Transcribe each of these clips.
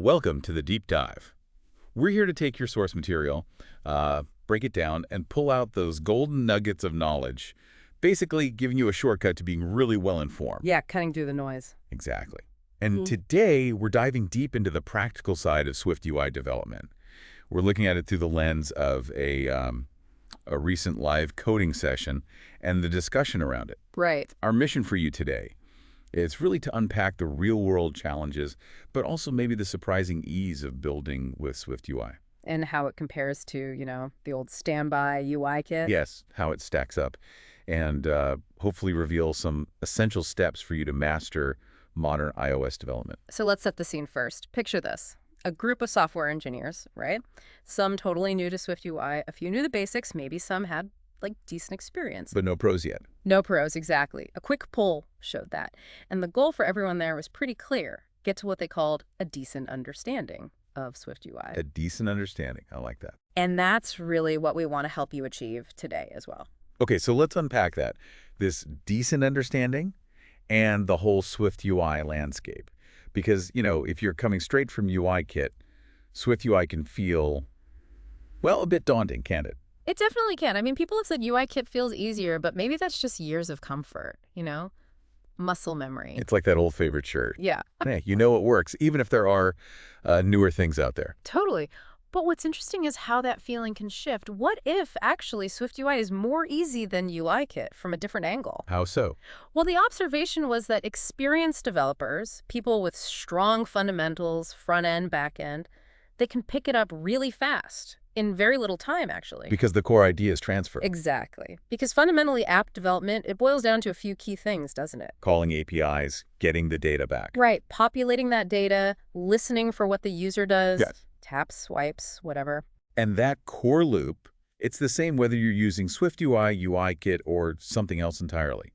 Welcome to the Deep Dive. We're here to take your source material, break it down, and pull out those golden nuggets of knowledge, basically giving you a shortcut to being really well-informed. Yeah, cutting through the noise. Exactly. And today, we're diving deep into the practical side of SwiftUI development. We're looking at it through the lens of a recent live coding session and the discussion around it. Right. Our mission for you today is really to unpack the real-world challenges, but also maybe the surprising ease of building with SwiftUI. And how it compares to, the old standby UI kit. Yes, how it stacks up, and hopefully reveal some essential steps for you to master modern iOS development. So let's set the scene first. Picture this. A group of software engineers, right? Some totally new to SwiftUI, a few knew the basics, maybe some had decent experience. But no pros yet. No pros, exactly. A quick poll showed that. And the goal for everyone there was pretty clear. Get to what they called a decent understanding of SwiftUI. A decent understanding. I like that. And that's really what we want to help you achieve today as well. Okay, so let's unpack that. This decent understanding and the whole SwiftUI landscape. Because, if you're coming straight from UIKit, SwiftUI can feel, well, a bit daunting, can't it? It definitely can. I mean, people have said UIKit feels easier, but maybe that's just years of comfort, muscle memory. It's like that old favorite shirt. Yeah. Hey, it works, even if there are newer things out there. Totally. But what's interesting is how that feeling can shift. What if, actually, SwiftUI is more easy than UIKit from a different angle? How so? Well, the observation was that experienced developers, people with strong fundamentals, front-end, back-end, they can pick it up really fast. In very little time, actually. Because the core idea is transfer. Exactly. Because fundamentally, app development, it boils down to a few key things, doesn't it? Calling APIs, getting the data back. Right. Populating that data, listening for what the user does. Yes. Taps, swipes, whatever. And that core loop, it's the same whether you're using SwiftUI, UIKit, or something else entirely.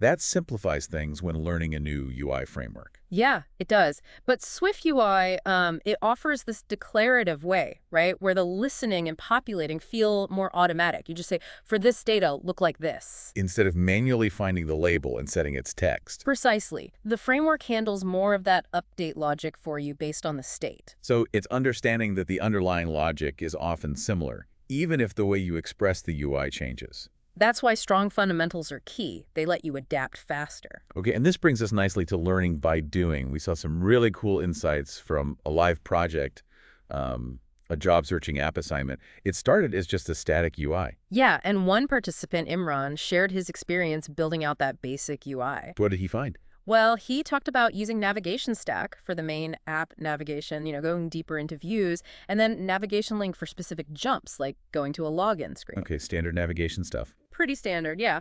That simplifies things when learning a new UI framework. Yeah, it does. But SwiftUI, it offers this declarative way, right, where the listening and populating feel more automatic. You just say, for this data, look like this. Instead of manually finding the label and setting its text. Precisely. The framework handles more of that update logic for you based on the state. So it's understanding that the underlying logic is often similar, even if the way you express the UI changes. That's why strong fundamentals are key. They let you adapt faster. Okay, and this brings us nicely to learning by doing. We saw some really cool insights from a live project, a job-searching app assignment. It started as just a static UI. Yeah, and one participant, Imran, shared his experience building out that basic UI. What did he find? Well, he talked about using navigation stack for the main app navigation, going deeper into views, and then navigation link for specific jumps, like going to a login screen. Okay, standard navigation stuff. Pretty standard, yeah.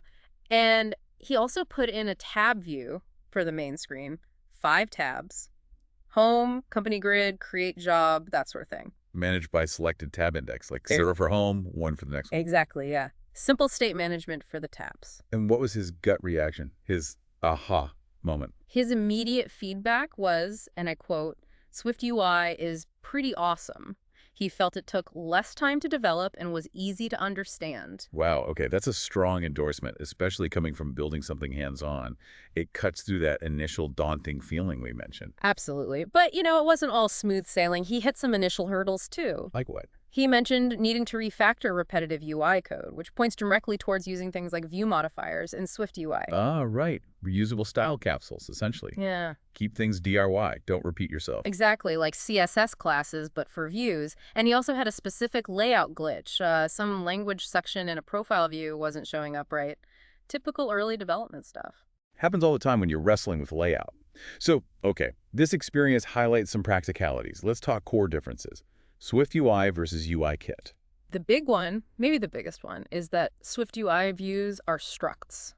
And he also put in a tab view for the main screen, 5 tabs, home, company grid, create job, that sort of thing. Managed by selected tab index, like 0 for home, 1 for the next one. Exactly, yeah. Simple state management for the tabs. And what was his gut reaction, his aha moment? His immediate feedback was, and I quote, SwiftUI is pretty awesome. He felt it took less time to develop and was easy to understand. Wow, okay, that's a strong endorsement, especially coming from building something hands-on. It cuts through that initial daunting feeling we mentioned. Absolutely. But, it wasn't all smooth sailing. He hit some initial hurdles, too. Like what? He mentioned needing to refactor repetitive UI code, which points directly towards using things like ViewModifiers and SwiftUI. Ah, right. Reusable style capsules, essentially. Yeah. Keep things DIY. Don't repeat yourself. Exactly, like CSS classes, but for views. And he also had a specific layout glitch. Some language section in a profile view wasn't showing up right. Typical early development stuff. Happens all the time when you're wrestling with layout. So, okay, this experience highlights some practicalities. Let's talk core differences. SwiftUI versus UIKit. The big one, maybe the biggest one, is that SwiftUI views are structs,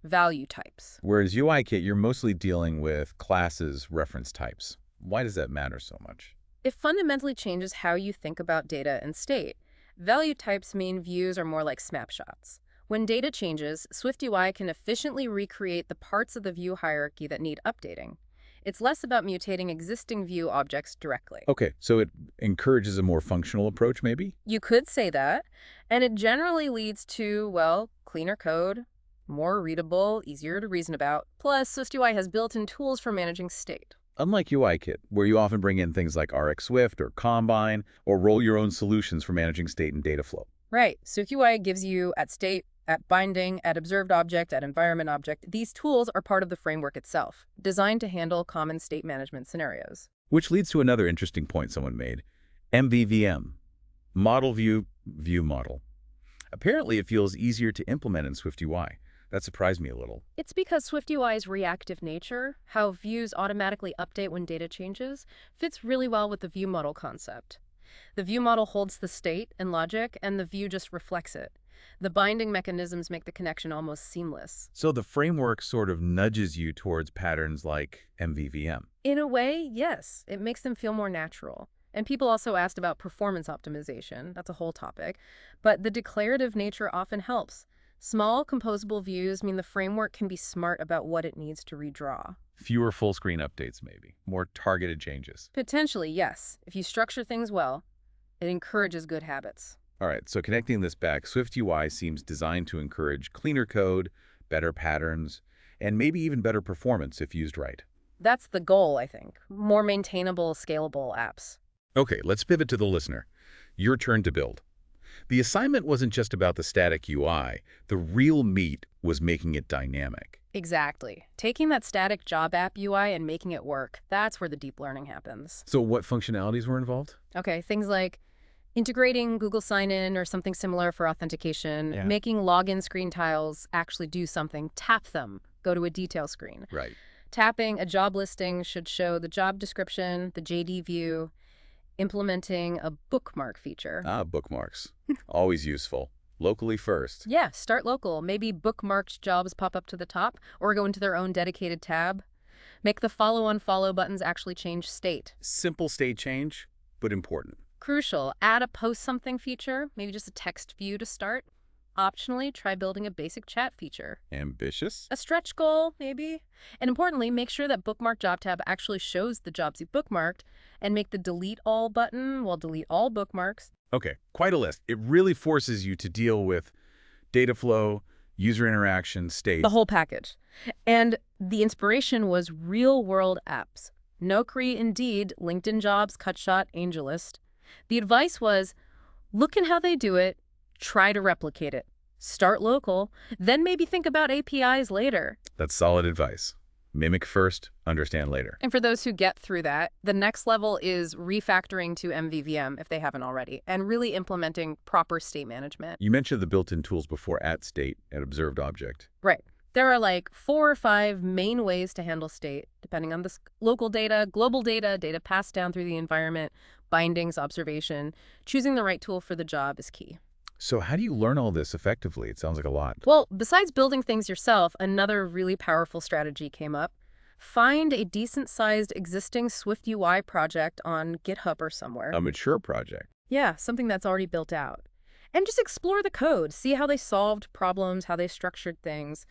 value types. Whereas UIKit, you're mostly dealing with classes, reference types. Why does that matter so much? It fundamentally changes how you think about data and state. Value types mean views are more like snapshots. When data changes, SwiftUI can efficiently recreate the parts of the view hierarchy that need updating. It's less about mutating existing view objects directly. Okay, so it encourages a more functional approach, maybe? You could say that. And it generally leads to, well, cleaner code, more readable, easier to reason about. Plus, SwiftUI has built-in tools for managing state. Unlike UIKit, where you often bring in things like RxSwift or Combine, or roll your own solutions for managing state and data flow. Right. SwiftUI gives you at state, at binding, at observed object, at environment object. These tools are part of the framework itself, designed to handle common state management scenarios. Which leads to another interesting point someone made. MVVM, Model View View Model. Apparently, it feels easier to implement in SwiftUI. That surprised me a little. It's because SwiftUI's reactive nature, how views automatically update when data changes, fits really well with the view model concept. The view model holds the state and logic, and the view just reflects it. The binding mechanisms make the connection almost seamless. So the framework sort of nudges you towards patterns like MVVM. In a way, yes, it makes them feel more natural. And people also asked about performance optimization. That's a whole topic. But the declarative nature often helps. Small, composable views mean the framework can be smart about what it needs to redraw. Fewer full-screen updates, maybe. More targeted changes. Potentially, yes. If you structure things well, it encourages good habits. All right, so connecting this back, SwiftUI seems designed to encourage cleaner code, better patterns, and maybe even better performance if used right. That's the goal, I think. More maintainable, scalable apps. Okay, let's pivot to the listener. Your turn to build. The assignment wasn't just about the static UI. The real meat was making it dynamic. Exactly. Taking that static job app UI and making it work, that's where the deep learning happens. So what functionalities were involved? Okay, things like integrating Google Sign-In or something similar for authentication, making login screen tiles actually do something, tap them, go to a detail screen. Right. Tapping a job listing should show the job description, the JD view, implementing a bookmark feature. Bookmarks. Always useful. Locally first. Yeah, start local. Maybe bookmarked jobs pop up to the top or go into their own dedicated tab. Make the follow-unfollow buttons actually change state. Simple state change, but important. Crucial. Add a post something feature, maybe just a text view to start. Optionally, try building a basic chat feature. Ambitious? A stretch goal, maybe. And importantly, make sure that Bookmark Job tab actually shows the jobs you bookmarked, and make the Delete All button will delete all bookmarks. Okay, quite a list. It really forces you to deal with data flow, user interaction, state. The whole package. And the inspiration was real-world apps. Nokri, Indeed, LinkedIn Jobs, Cutshot, AngelList. The advice was, look at how they do it, try to replicate it. Start local, then maybe think about APIs later. That's solid advice. Mimic first, understand later. And for those who get through that, the next level is refactoring to MVVM if they haven't already, and really implementing proper state management. You mentioned the built-in tools before at state and observed object. Right. There are like 4 or 5 main ways to handle state, depending on the local data, global data, data passed down through the environment, bindings, observation. Choosing the right tool for the job is key. So how do you learn all this effectively? It sounds like a lot. Well, besides building things yourself, another really powerful strategy came up. Find a decent-sized existing SwiftUI project on GitHub or somewhere. A mature project. Yeah, something that's already built out. And just explore the code. See how they solved problems, how they structured things.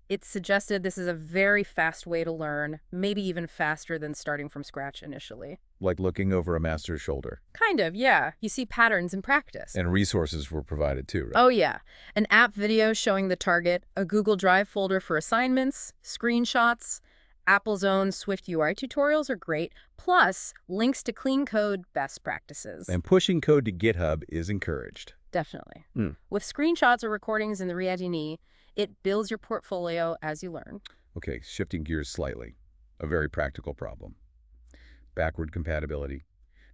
It's suggested this is a very fast way to learn, maybe even faster than starting from scratch initially. Like looking over a master's shoulder. Kind of, yeah. You see patterns in practice. And resources were provided too, right? Oh, yeah. An app video showing the target, a Google Drive folder for assignments, screenshots. Apple's own SwiftUI tutorials are great, plus links to clean code best practices. And pushing code to GitHub is encouraged. Definitely. With screenshots or recordings in the readiness, it builds your portfolio as you learn. Okay, shifting gears slightly. A very practical problem. Backward compatibility.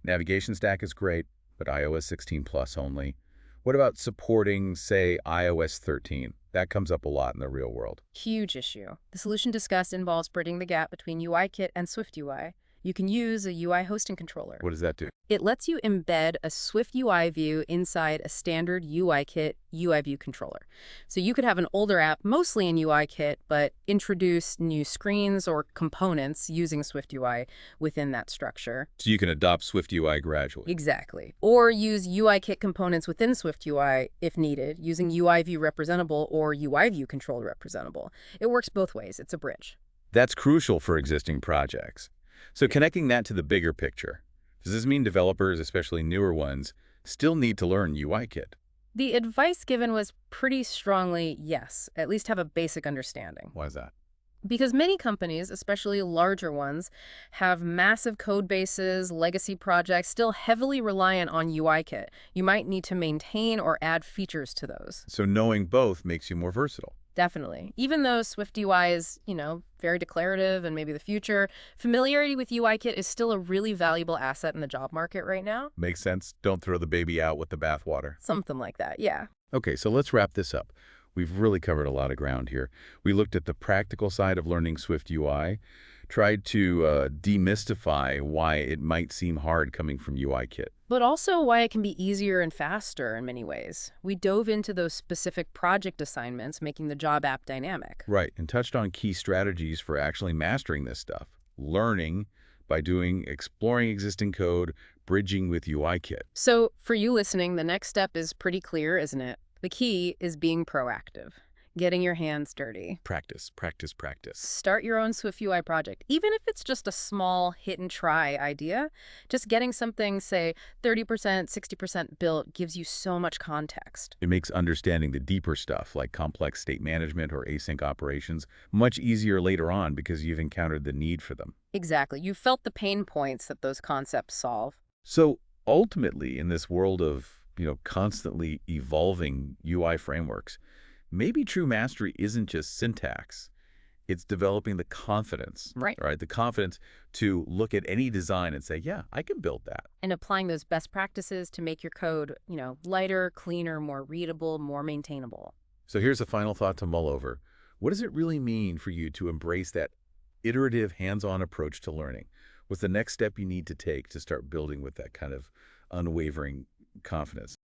Navigation stack is great, but iOS 16 Plus only. What about supporting, say, iOS 13? That comes up a lot in the real world. Huge issue. The solution discussed involves bridging the gap between UIKit and SwiftUI. You can use a UI hosting controller. What does that do? It lets you embed a SwiftUI view inside a standard UIKit UI view controller. So you could have an older app, mostly in UIKit, but introduce new screens or components using SwiftUI within that structure. So you can adopt SwiftUI gradually. Exactly. Or use UIKit components within SwiftUI if needed, using UI view representable or UI view controlled representable. It works both ways. It's a bridge. That's crucial for existing projects. So connecting that to the bigger picture, does this mean developers, especially newer ones, still need to learn UIKit? The advice given was pretty strongly yes, at least have a basic understanding. Why is that? Because many companies, especially larger ones, have massive code bases, legacy projects, still heavily reliant on UIKit. You might need to maintain or add features to those. So knowing both makes you more versatile. Definitely. Even though SwiftUI is, very declarative and maybe the future, familiarity with UIKit is still a really valuable asset in the job market right now. Makes sense. Don't throw the baby out with the bathwater. Something like that, yeah. Okay, so let's wrap this up. We've really covered a lot of ground here. We looked at the practical side of learning SwiftUI, tried to demystify why it might seem hard coming from UIKit. But also why it can be easier and faster in many ways. We dove into those specific project assignments, making the job app dynamic. Right, and touched on key strategies for actually mastering this stuff. Learning by doing, exploring existing code, bridging with UIKit. So for you listening, the next step is pretty clear, isn't it? The key is being proactive, getting your hands dirty. Practice, practice, practice. Start your own SwiftUI project, even if it's just a small hit-and-try idea. Just getting something, say, 30%, 60% built gives you so much context. It makes understanding the deeper stuff, like complex state management or async operations, much easier later on because you've encountered the need for them. Exactly. You've felt the pain points that those concepts solve. So ultimately, in this world of constantly evolving UI frameworks, maybe true mastery isn't just syntax. It's developing the confidence, Right. right? The confidence to look at any design and say, yeah, I can build that. And applying those best practices to make your code, lighter, cleaner, more readable, more maintainable. So here's a final thought to mull over. What does it really mean for you to embrace that iterative, hands-on approach to learning? What's the next step you need to take to start building with that kind of unwavering confidence?